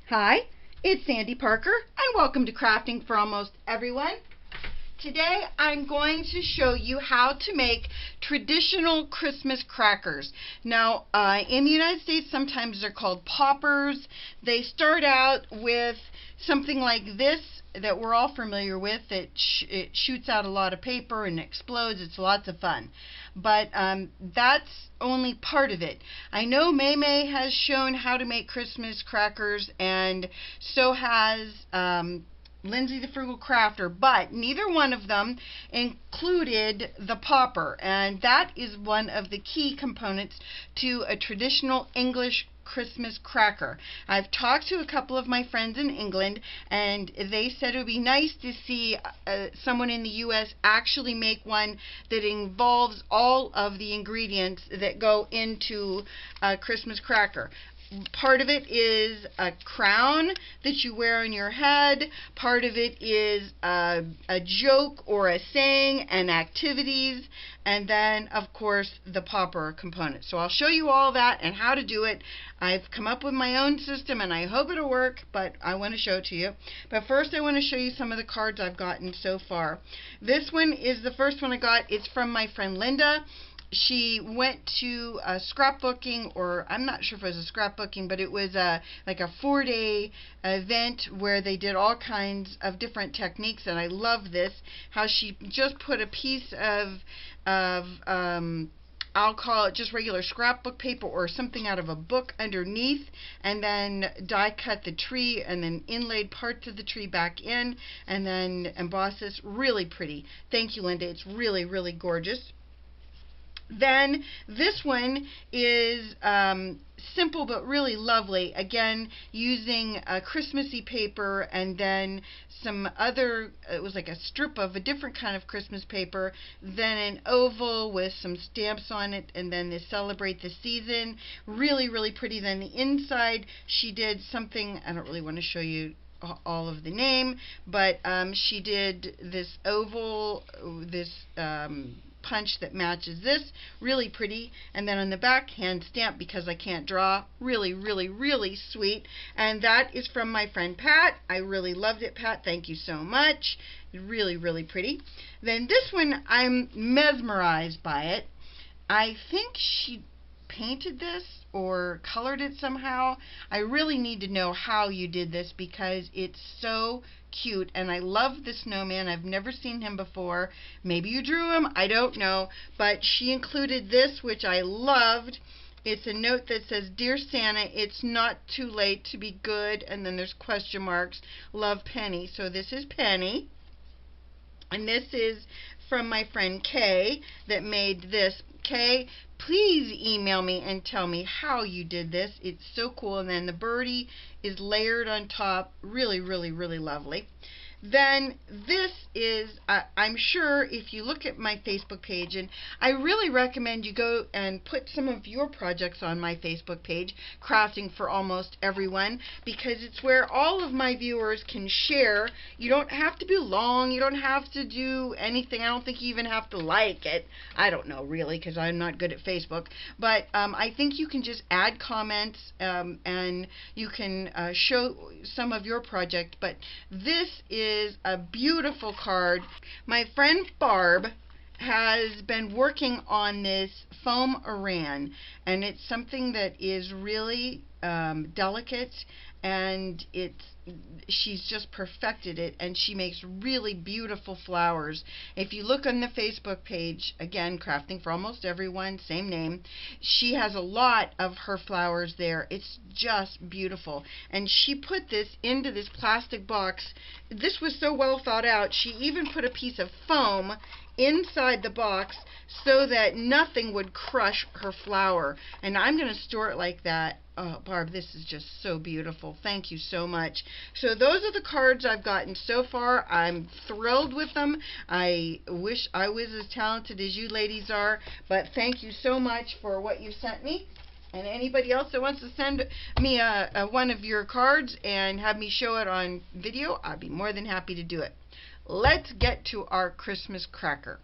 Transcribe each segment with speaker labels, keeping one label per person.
Speaker 1: Hi, it's Sandy Parker, and welcome to Crafting for Almost Everyone. Today I'm going to show you how to make traditional Christmas crackers. Now, in the United States, sometimes they're called poppers. They start out with something like this that we're all familiar with. It shoots out a lot of paper and explodes. It's lots of fun. But that's only part of it. I know May has shown how to make Christmas crackers, and so has Lindsay the Frugal Crafter, but neither one of them included the popper, and that is one of the key components to a traditional English Christmas cracker. I've talked to a couple of my friends in England, and they said it would be nice to see someone in the U.S. actually make one that involves all of the ingredients that go into a Christmas cracker. Part of it is a crown that you wear on your head. Part of it is a joke or a saying and activities. And then, of course, the popper component. So I'll show you all that and how to do it. I've come up with my own system, and I hope it'll work, but I want to show it to you. But first, I want to show you some of the cards I've gotten so far. This one is the first one I got. It's from my friend Linda. She went to a scrapbooking, or I'm not sure if it was a scrapbooking, but it was like a 4-day event where they did all kinds of different techniques, and I love this, how she just put a piece of I'll call it just regular scrapbook paper or something out of a book underneath, and then die cut the tree and then inlaid parts of the tree back in, and then embossed this. Really pretty. Thank you, Linda. It's really, really gorgeous. Then this one is simple but really lovely. Again, using a Christmassy paper and then some other, it was like a strip of a different kind of Christmas paper, then an oval with some stamps on it, and then they celebrate the season. Really, really pretty. Then the inside, she did something, I don't really want to show you all of the name, but she did this oval, this punch that matches this. Really pretty. And then on the back, hand stamped because I can't draw. Really, really, really sweet. And that is from my friend Pat. I really loved it, Pat. Thank you so much. Really, really pretty. Then this one, I'm mesmerized by it. I think she painted this or colored it somehow. I really need to know how you did this because it's so cute, and I love the snowman. I've never seen him before. Maybe you drew him, I don't know, but she included this, which I loved. It's a note that says, "Dear Santa, it's not too late to be good," and then there's question marks. Love, Penny. So this is Penny, and this is from my friend Kay that made this. Kay, please email me and tell me how you did this. It's so cool. And then the birdie is layered on top. Really, really, really lovely. Then this is, I'm sure if you look at my Facebook page, and I really recommend you go and put some of your projects on my Facebook page, Crafting for Almost Everyone, because it's where all of my viewers can share. You don't have to be long. You don't have to do anything. I don't think you even have to like it. I don't know really, because I'm not good at Facebook. But I think you can just add comments and you can show some of your project. But this is a beautiful card. My friend Barb has been working on this foam Iran, and it's something that is really delicate, and she's just perfected it, and she makes really beautiful flowers. If you look on the Facebook page, again, Crafting for Almost Everyone, same name, she has a lot of her flowers there. It's just beautiful, and she put this into this plastic box. This was so well thought out. She even put a piece of foam inside the box so that nothing would crush her flower, and I'm going to store it like that. Oh, Barb, this is just so beautiful. Thank you so much. So those are the cards I've gotten so far. I'm thrilled with them. I wish I was as talented as you ladies are, but thank you so much for what you sent me. And anybody else that wants to send me one of your cards and have me show it on video, I'd be more than happy to do it. Let's get to our Christmas cracker.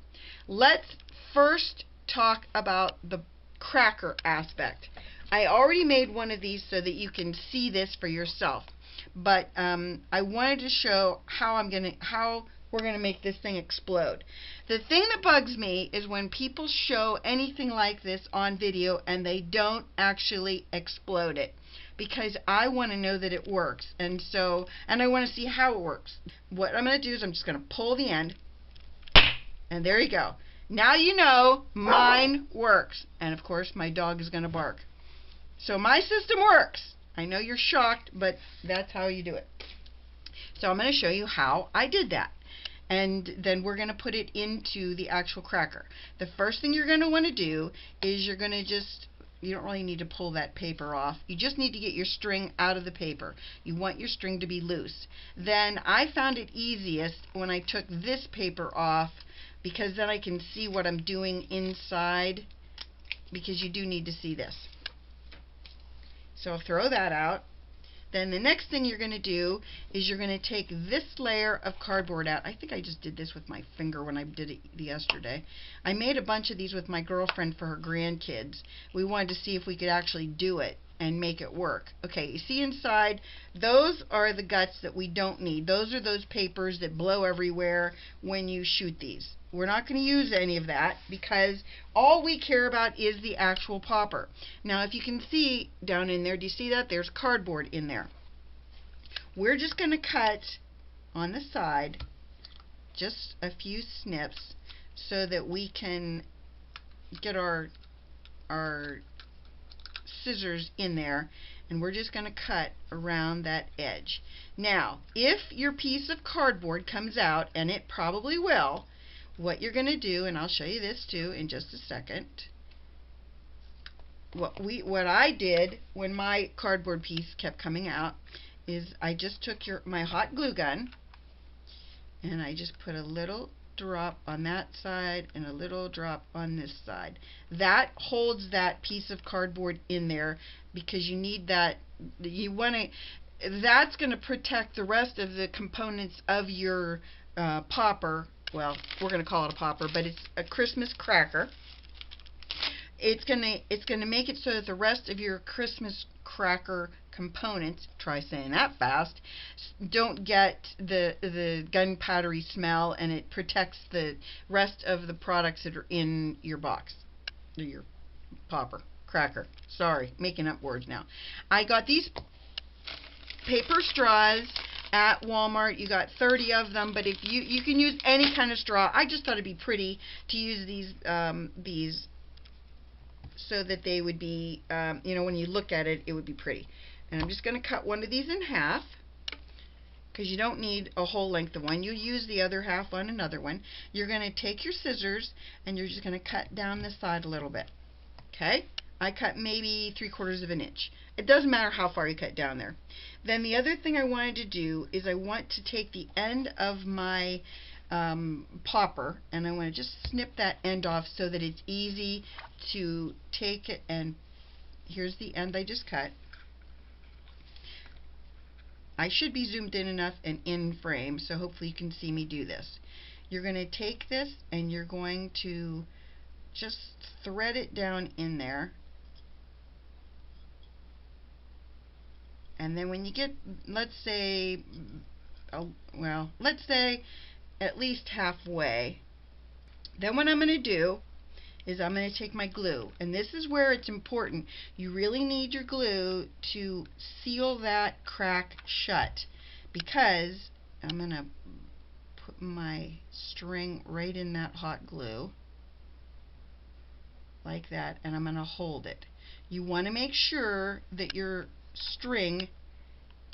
Speaker 1: Let's first talk about the cracker aspect. I already made one of these so that you can see this for yourself. But I wanted to show how we're gonna make this thing explode. The thing that bugs me is when people show anything like this on video and they don't actually explode it, because I want to know that it works, and I want to see how it works. What I'm going to do is I'm just going to pull the end, and there you go. Now you know mine works, and of course my dog is going to bark. So my system works. I know you're shocked, but that's how you do it. So I'm going to show you how I did that. And then we're going to put it into the actual cracker. The first thing you're going to want to do is you're going to you don't really need to pull that paper off. You just need to get your string out of the paper. You want your string to be loose. Then I found it easiest when I took this paper off, because then I can see what I'm doing inside, because you do need to see this. So I'll throw that out. Then the next thing you're going to do is you're going to take this layer of cardboard out. I think I just did this with my finger when I did it yesterday. I made a bunch of these with my girlfriend for her grandkids. We wanted to see if we could actually do it and make it work. Okay, you see inside, those are the guts that we don't need. Those are those papers that blow everywhere when you shoot these. We're not going to use any of that, because all we care about is the actual popper. Now, if you can see down in there, do you see that? There's cardboard in there. We're just going to cut on the side just a few snips so that we can get our scissors in there, and we're just going to cut around that edge. Now, if your piece of cardboard comes out, and it probably will, what you're going to do, and I'll show you this too in just a second, what I did when my cardboard piece kept coming out is I just took my hot glue gun and I just put a little drop on that side and a little drop on this side. That holds that piece of cardboard in there, because you need that. That's going to protect the rest of the components of your popper. Well, we're going to call it a popper, but it's a Christmas cracker. It's gonna make it so that the rest of your Christmas cracker components, try saying that fast, don't get the gunpowdery smell, and it protects the rest of the products that are in your box, or your popper cracker. Sorry, making up words now. I got these paper straws at Walmart. You got 30 of them, but if you can use any kind of straw. I just thought it'd be pretty to use these so that they would be, when you look at it, it would be pretty. And I'm just going to cut one of these in half, because you don't need a whole length of one. You use the other half on another one. You're going to take your scissors and you're just going to cut down the side a little bit. Okay? I cut maybe 3/4 of an inch. It doesn't matter how far you cut down there. Then the other thing I wanted to do is I want to take the end of my popper, and I want to just snip that end off so that it's easy to take it. And here's the end I just cut. I should be zoomed in enough and in frame, so hopefully you can see me do this. You're going to take this and you're going to just thread it down in there. And then when you get, let's say at least halfway, then what I'm going to do is I'm going to take my glue, and this is where it's important. You really need your glue to seal that crack shut, because I'm going to put my string right in that hot glue like that, and I'm going to hold it. You want to make sure that your string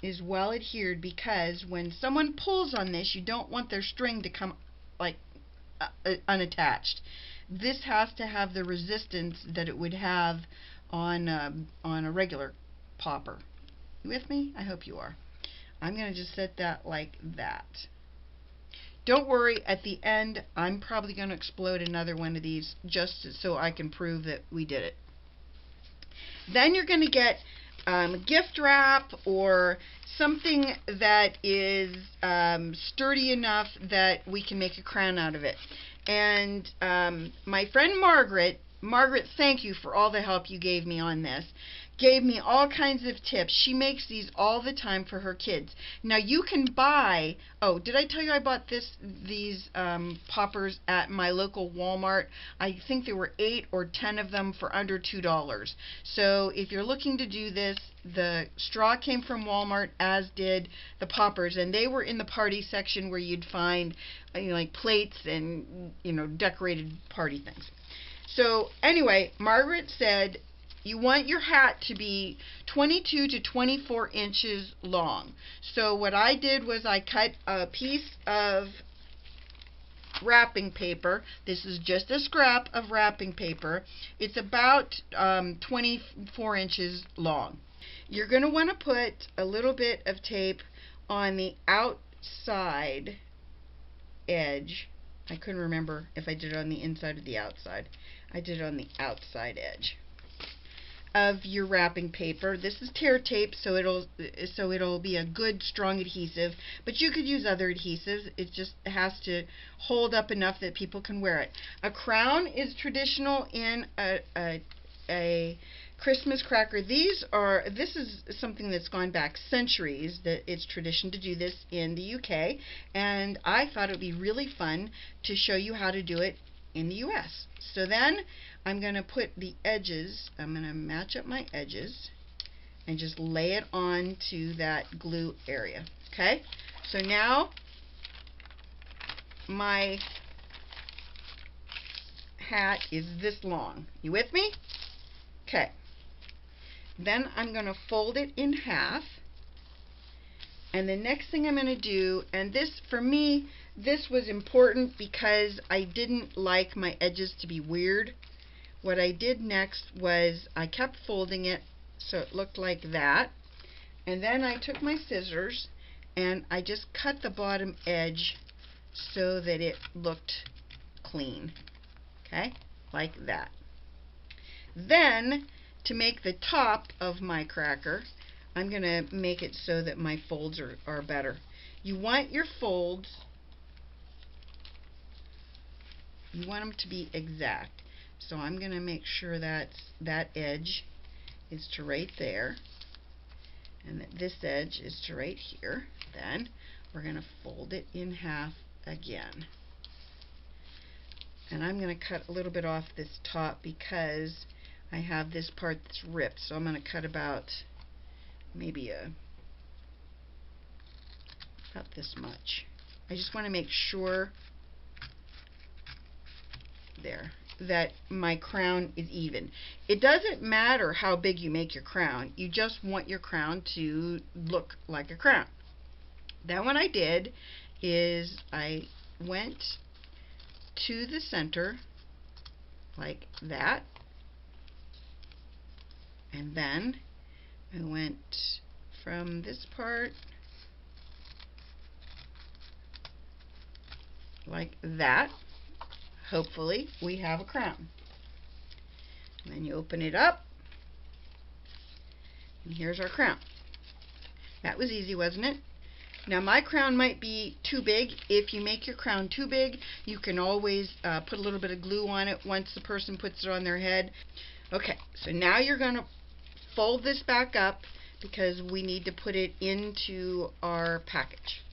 Speaker 1: is well adhered, because when someone pulls on this, you don't want their string to come like unattached. This has to have the resistance that it would have on a regular popper. You with me? I hope you are. I'm going to just set that like that. Don't worry, at the end I'm probably going to explode another one of these just so I can prove that we did it. Then you're going to get gift wrap or something that is sturdy enough that we can make a crown out of it. And my friend Margaret, thank you for all the help you gave me on this, gave me all kinds of tips. She makes these all the time for her kids. Now you can buy, oh, did I tell you I bought these poppers at my local Walmart? I think there were 8 or 10 of them for under $2. So if you're looking to do this, the straw came from Walmart, as did the poppers, and they were in the party section where you'd find like plates and decorated party things. So anyway, Margaret said you want your hat to be 22 to 24 inches long. So what I did was I cut a piece of wrapping paper. This is just a scrap of wrapping paper. It's about 24 inches long. You're going to want to put a little bit of tape on the outside edge. I couldn't remember if I did it on the inside or the outside. I did it on the outside edge of your wrapping paper. This is tear tape, so it'll be a good strong adhesive, but you could use other adhesives. It just has to hold up enough that people can wear it. A crown is traditional in a Christmas cracker. This is something that's gone back centuries, that it's tradition to do this in the UK, and I thought it would be really fun to show you how to do it in the US. So then I'm going to put the edges, I'm going to match up my edges and just lay it on to that glue area. Okay, so now my hat is this long. You with me? Okay. Then I'm going to fold it in half, and the next thing I'm going to do, and this for me, this was important because I didn't like my edges to be weird. What I did next was I kept folding it so it looked like that, and then I took my scissors and I just cut the bottom edge so that it looked clean. Okay, like that. Then to make the top of my cracker, I'm going to make it so that my folds are better. You want your folds, you want them to be exact. So I'm going to make sure that edge is to right there, and that this edge is to right here. Then we're going to fold it in half again. And I'm going to cut a little bit off this top because I have this part that's ripped. So I'm going to cut about maybe about this much. I just want to make sure there that my crown is even. It doesn't matter how big you make your crown, you just want your crown to look like a crown. Then what I did is I went to the center like that, and then I went from this part like that. Hopefully we have a crown. And then you open it up, and here's our crown. That was easy, wasn't it? Now my crown might be too big. If you make your crown too big, you can always put a little bit of glue on it once the person puts it on their head. Okay, so now you're going to fold this back up because we need to put it into our package.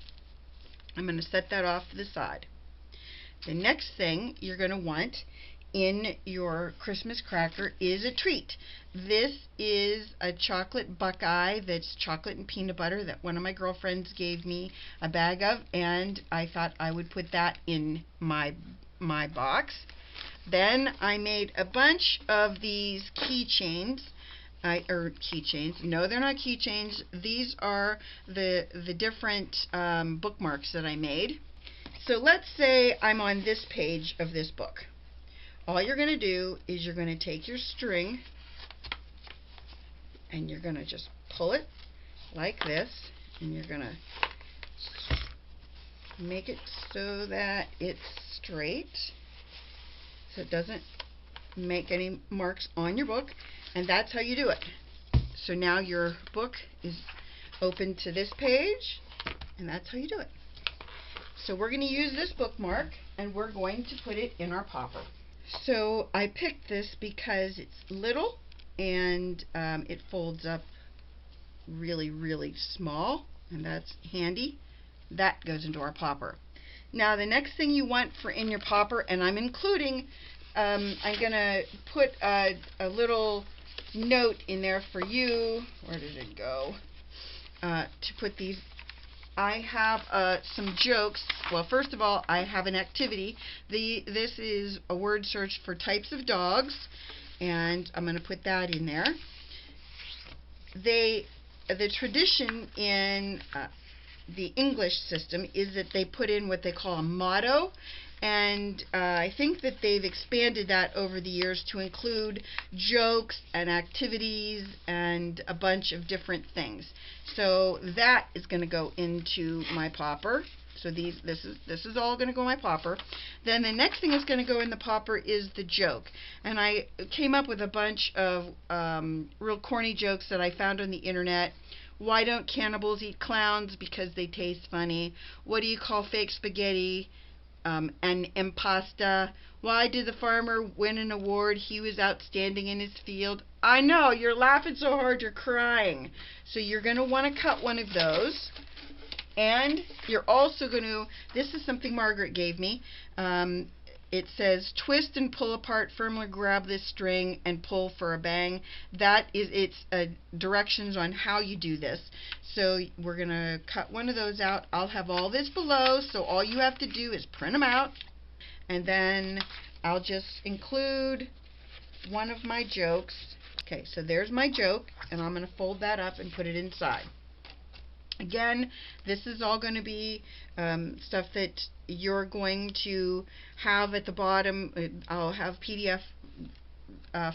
Speaker 1: I'm going to set that off to the side. The next thing you're going to want in your Christmas cracker is a treat. This is a chocolate Buckeye that's chocolate and peanut butter that one of my girlfriends gave me a bag of, and I thought I would put that in my box. Then I made a bunch of these keychains. No, they're not keychains. These are the different bookmarks that I made. So let's say I'm on this page of this book. All you're going to do is you're going to take your string and you're going to just pull it like this, and you're going to make it so that it's straight, so it doesn't make any marks on your book, and that's how you do it. So now your book is open to this page, and that's how you do it. So we're going to use this bookmark, and we're going to put it in our popper. So I picked this because it's little, and it folds up really, really small, and that's handy. That goes into our popper. Now the next thing you want for in your popper, and I'm including, I'm going to put a little note in there for you. Where did it go? To put these. I have some jokes. Well, first of all, I have an activity. This is a word search for types of dogs, and I'm going to put that in there. The tradition in the English system is that they put in what they call a motto, and I think that they've expanded that over the years to include jokes and activities and a bunch of different things. So that is going to go into my popper. So this is all going to go in my popper. Then the next thing that's going to go in the popper is the joke. And I came up with a bunch of real corny jokes that I found on the internet. Why don't cannibals eat clowns? Because they taste funny. What do you call fake spaghetti? An impasta. Why did the farmer win an award? He was outstanding in his field. I know, you're laughing so hard you're crying. So you're going to want to cut one of those. And you're also going to, this is something Margaret gave me. It says, twist and pull apart, firmly grab this string and pull for a bang. That is its directions on how you do this. So we're going to cut one of those out. I'll have all this below, so all you have to do is print them out. And then I'll just include one of my jokes. Okay, so there's my joke, and I'm going to fold that up and put it inside. Again, this is all going to be stuff that you're going to have at the bottom. I'll have PDF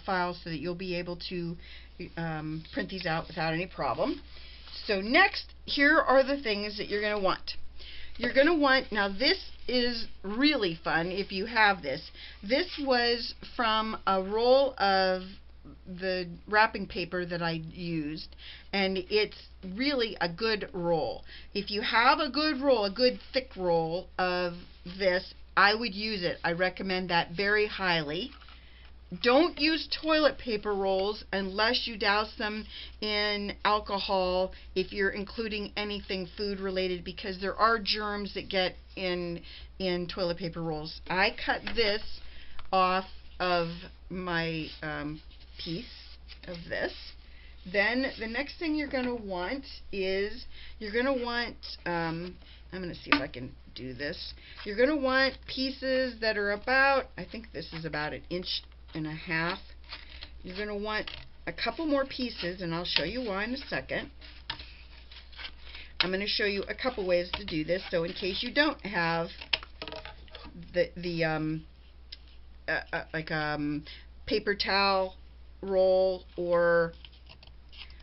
Speaker 1: files so that you'll be able to print these out without any problem. So next, here are the things that you're going to want. You're going to want, now this is really fun if you have this. This was from a roll of the wrapping paper that I used, and it's really a good roll. If you have a good roll, a good thick roll of this, I would use it. I recommend that very highly. Don't use toilet paper rolls unless you douse them in alcohol if you're including anything food related, because there are germs that get in toilet paper rolls. I cut this off of my piece of this. Then the next thing you're going to want is you're going to want I'm going to see if I can do this. You're going to want pieces that are about, I think this is about 1.5 inches. You're going to want a couple more pieces, and I'll show you why in a second. I'm going to show you a couple ways to do this, so in case you don't have paper towel roll, or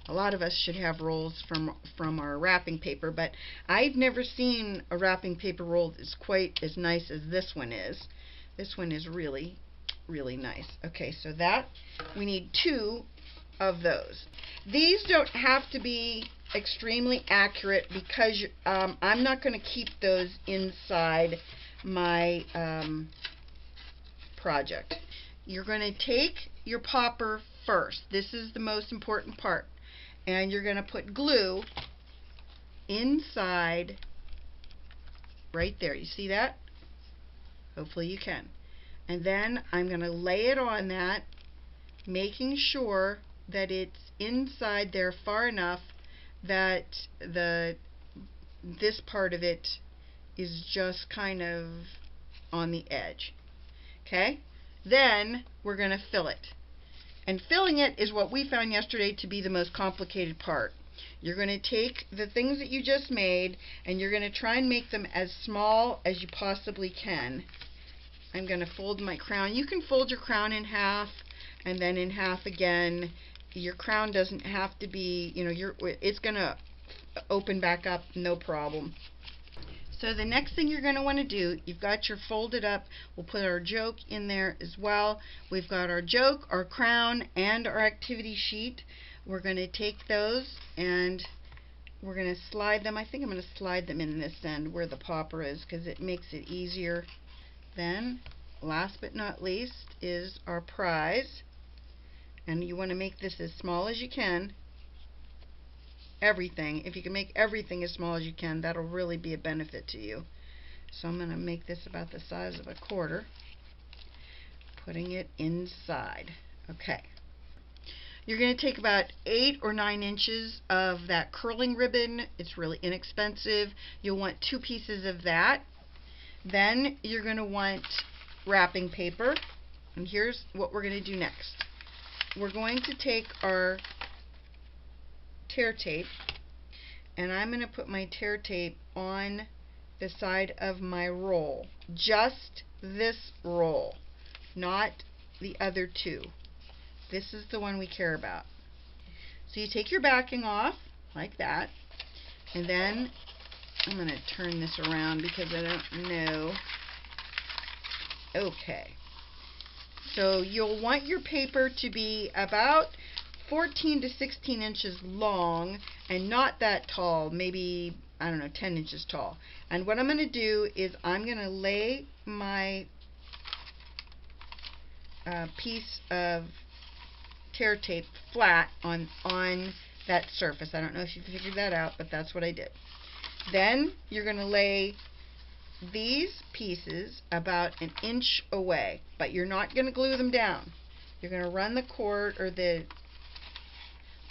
Speaker 1: a lot of us should have rolls from our wrapping paper, but I've never seen a wrapping paper roll that's quite as nice as this one is. This one is really, really nice. Okay, so that we need 2 of those. These don't have to be extremely accurate because I'm not going to keep those inside my project. You're going to take your popper first. This is the most important part. And you're going to put glue inside right there. You see that? Hopefully you can. And then I'm going to lay it on that, making sure that it's inside there far enough that this part of it is just kind of on the edge. Okay? Then we're going to fill it. And filling it is what we found yesterday to be the most complicated part. You're going to take the things that you just made and you're going to try and make them as small as you possibly can. I'm going to fold my crown. You can fold your crown in half and then in half again. Your crown doesn't have to be, it's going to open back up, no problem. So the next thing you're going to want to do, you've got your folded up, we'll put our joke in there as well. We've got our joke, our crown, and our activity sheet. We're going to take those and we're going to slide them. I think I'm going to slide them in this end where the popper is because it makes it easier. Then, last but not least, is our prize. And you want to make this as small as you can. Everything. If you can make everything as small as you can, that'll really be a benefit to you. So I'm going to make this about the size of a quarter, putting it inside. Okay. You're going to take about 8 or 9 inches of that curling ribbon. It's really inexpensive. You'll want 2 pieces of that. Then you're going to want wrapping paper. And here's what we're going to do next. We're going to take our tear tape, and I'm going to put my tear tape on the side of my roll. Just this roll, not the other 2. This is the one we care about. So you take your backing off like that, and then I'm going to turn this around because I don't know. Okay. So you'll want your paper to be about 14 to 16 inches long and not that tall, maybe, I don't know, 10 inches tall. And what I'm going to do is I'm going to lay my piece of tear tape flat on that surface. I don't know if you figured that out, but that's what I did. Then you're going to lay these pieces about 1 inch away, but you're not going to glue them down. You're going to run the cord, or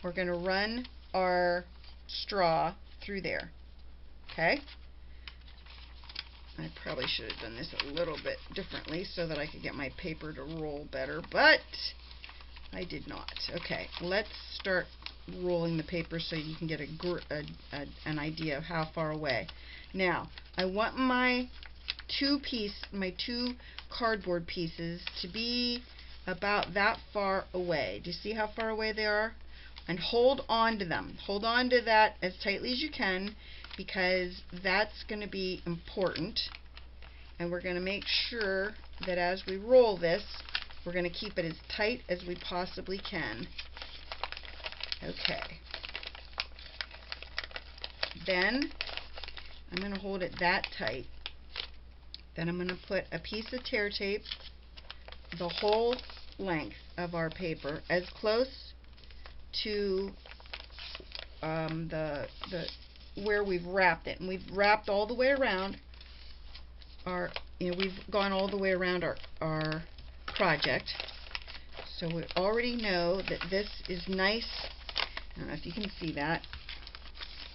Speaker 1: we're going to run our straw through there. Okay? I probably should have done this a little bit differently so that I could get my paper to roll better, but I did not. Okay, let's start rolling the paper so you can get an idea of how far away. Now, I want my two cardboard pieces to be about that far away. Do you see how far away they are? And hold on to them. Hold on to that as tightly as you can, because that's going to be important. And we're going to make sure that as we roll this, we're going to keep it as tight as we possibly can. Okay. Then I'm going to hold it that tight. Then I'm going to put a piece of tear tape the whole length of our paper, as close to where we've wrapped it. And we've wrapped all the way around our, we've gone all the way around our project. So we already know that this is nice. I don't know if you can see that.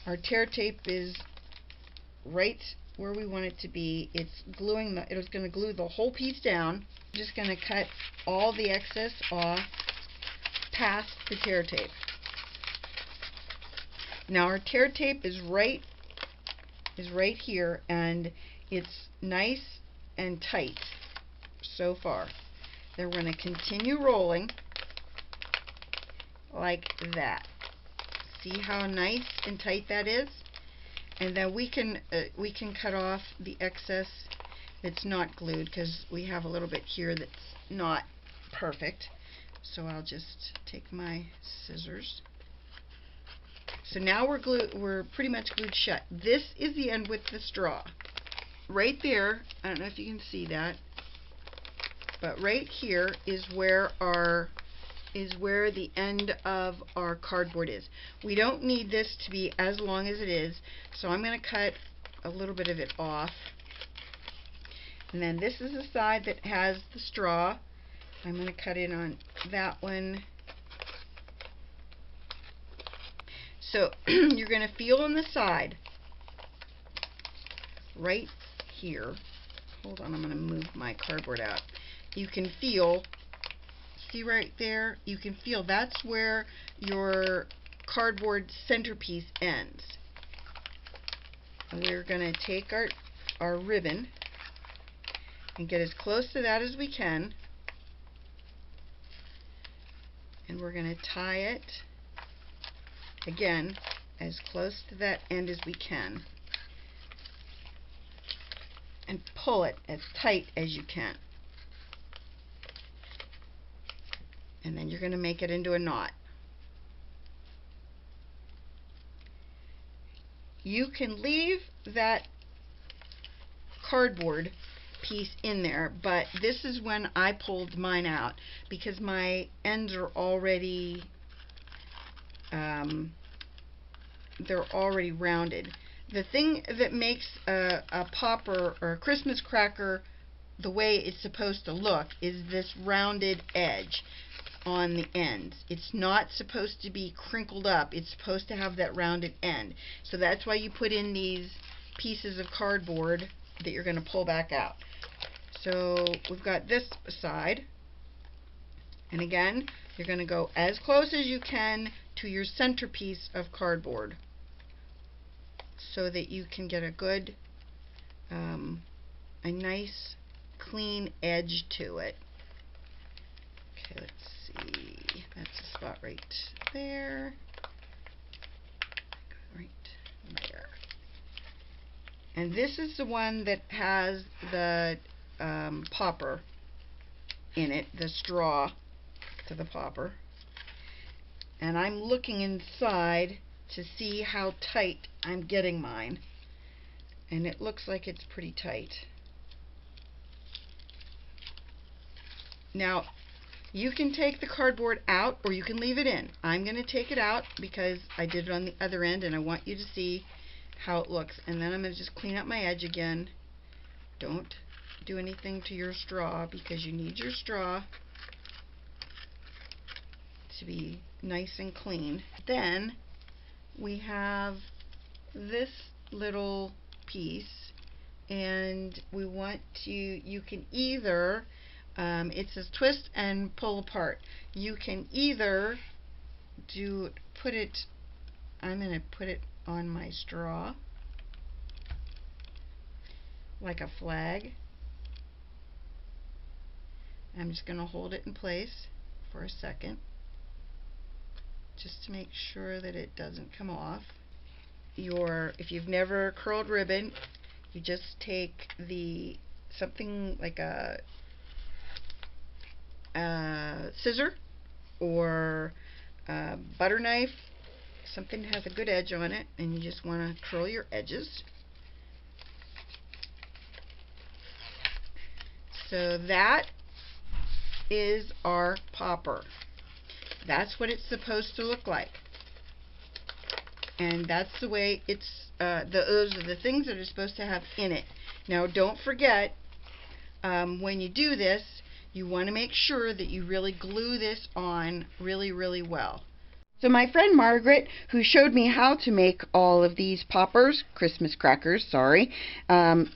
Speaker 1: Our tear tape is right where we want it to be. It's gluing it was going to glue the whole piece down. I'm just going to cut all the excess off past the tear tape. Now our tear tape is right here, and it's nice and tight so far. Then we're going to continue rolling like that. See how nice and tight that is? And then we can cut off the excess that's not glued, because we have a little bit here that's not perfect. So I'll just take my scissors. So now we're pretty much glued shut. This is the end with the straw. Right there, I don't know if you can see that, but right here is where the end of our cardboard is. We don't need this to be as long as it is, so I'm going to cut a little bit of it off. And then this is the side that has the straw. I'm going to cut in on that one. So you're going to feel on the side, right here. Hold on, I'm going to move my cardboard out. You can feel, see right there? You can feel that's where your cardboard centerpiece ends. And we're going to take our ribbon and get as close to that as we can. And we're going to tie it again as close to that end as we can, and pull it as tight as you can. And then you're going to make it into a knot. You can leave that cardboard piece in there, but this is when I pulled mine out because my ends are already they're already rounded. The thing that makes a popper or a Christmas cracker the way it's supposed to look is this rounded edge on the ends. It's not supposed to be crinkled up. It's supposed to have that rounded end. So that's why you put in these pieces of cardboard that you're going to pull back out. So we've got this side, and again, you're going to go as close as you can to your centerpiece of cardboard so that you can get a good, a nice clean edge to it. Okay, let's see, that's the spot right there, right there. And this is the one that has the popper in it, the straw to the popper. And I'm looking inside to see how tight I'm getting mine. And it looks like it's pretty tight. Now, you can take the cardboard out or you can leave it in. I'm going to take it out because I did it on the other end and I want you to see how it looks. And then I'm going to just clean up my edge again. Don't do anything to your straw because you need your straw to be nice and clean. Then we have this little piece, and we want to, you can either, it says twist and pull apart. You can either put it, I'm going to put it on my straw like a flag. I'm just going to hold it in place for a second just to make sure that it doesn't come off. If you've never curled ribbon, you just take something like a scissor or a butter knife, something that has a good edge on it, and you just want to curl your edges. So that is our popper. That's what it's supposed to look like. And that's the way it's, those are the things that are supposed to have in it. Now don't forget, when you do this, you want to make sure that you really glue this on really, really well. So my friend Margaret, who showed me how to make all of these poppers, Christmas crackers, sorry,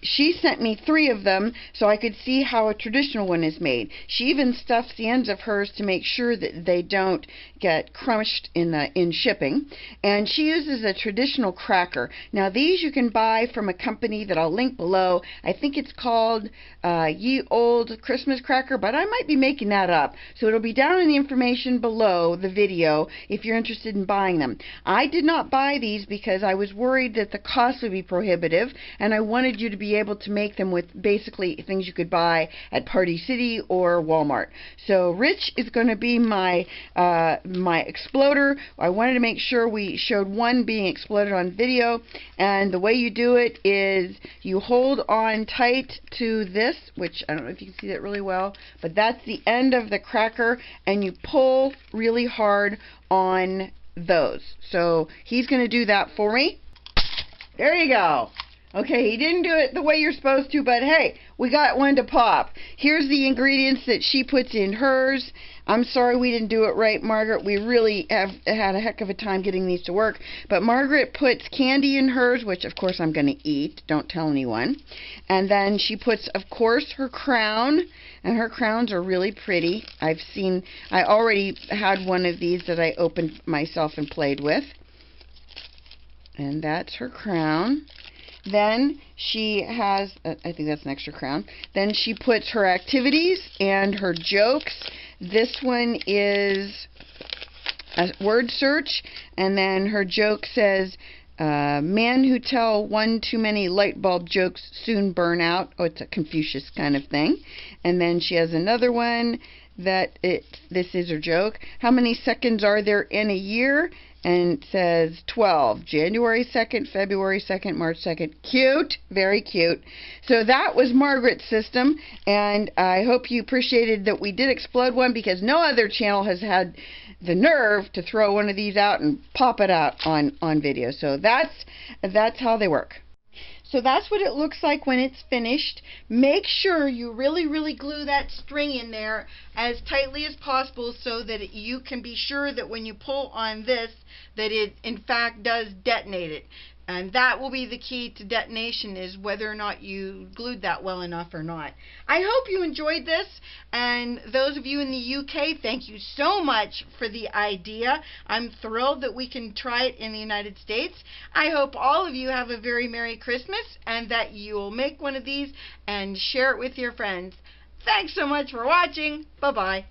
Speaker 1: she sent me 3 of them so I could see how a traditional one is made. She even stuffs the ends of hers to make sure that they don't get crushed in shipping. And she uses a traditional cracker. Now these you can buy from a company that I'll link below. I think it's called Ye Old Christmas Cracker, but I might be making that up. So it'll be down in the information below the video if you're interested in buying them. I did not buy these because I was worried that the cost would be prohibitive, and I wanted you to be able to make them with basically things you could buy at Party City or Walmart. So Rich is going to be my my exploder. I wanted to make sure we showed one being exploded on video, and the way you do it is you hold on tight to this, which I don't know if you can see that really well, but that's the end of the cracker, and you pull really hard on those. So he's going to do that for me. There you go. Okay, he didn't do it the way you're supposed to, but hey, we got one to pop. Here's the ingredients that she puts in hers. I'm sorry we didn't do it right, Margaret. We really have had a heck of a time getting these to work. But Margaret puts candy in hers, which of course I'm going to eat. Don't tell anyone. And then she puts, of course, her crown. And her crowns are really pretty. I already had one of these that I opened myself and played with. And that's her crown. Then she has, I think that's an extra crown. Then she puts her activities and her jokes. This one is a word search, and then her joke says, men who tell one too many light bulb jokes soon burn out. Oh, it's a Confucius kind of thing. And then she has another one that this is a joke. How many seconds are there in a year? And it says 12. January 2nd, February 2nd, March 2nd. Cute. Very cute. So that was Margaret's system, and I hope you appreciated that we did explode one, because no other channel has had the nerve to throw one of these out and pop it out on video. So that's how they work. So that's what it looks like when it's finished. Make sure you really glue that string in there as tightly as possible so that you can be sure that when you pull on this, that it in fact does detonate it. And that will be the key to detonation, is whether or not you glued that well enough or not. I hope you enjoyed this, and those of you in the UK, thank you so much for the idea. I'm thrilled that we can try it in the United States. I hope all of you have a very Merry Christmas, and that you'll make one of these and share it with your friends. Thanks so much for watching. Bye-bye.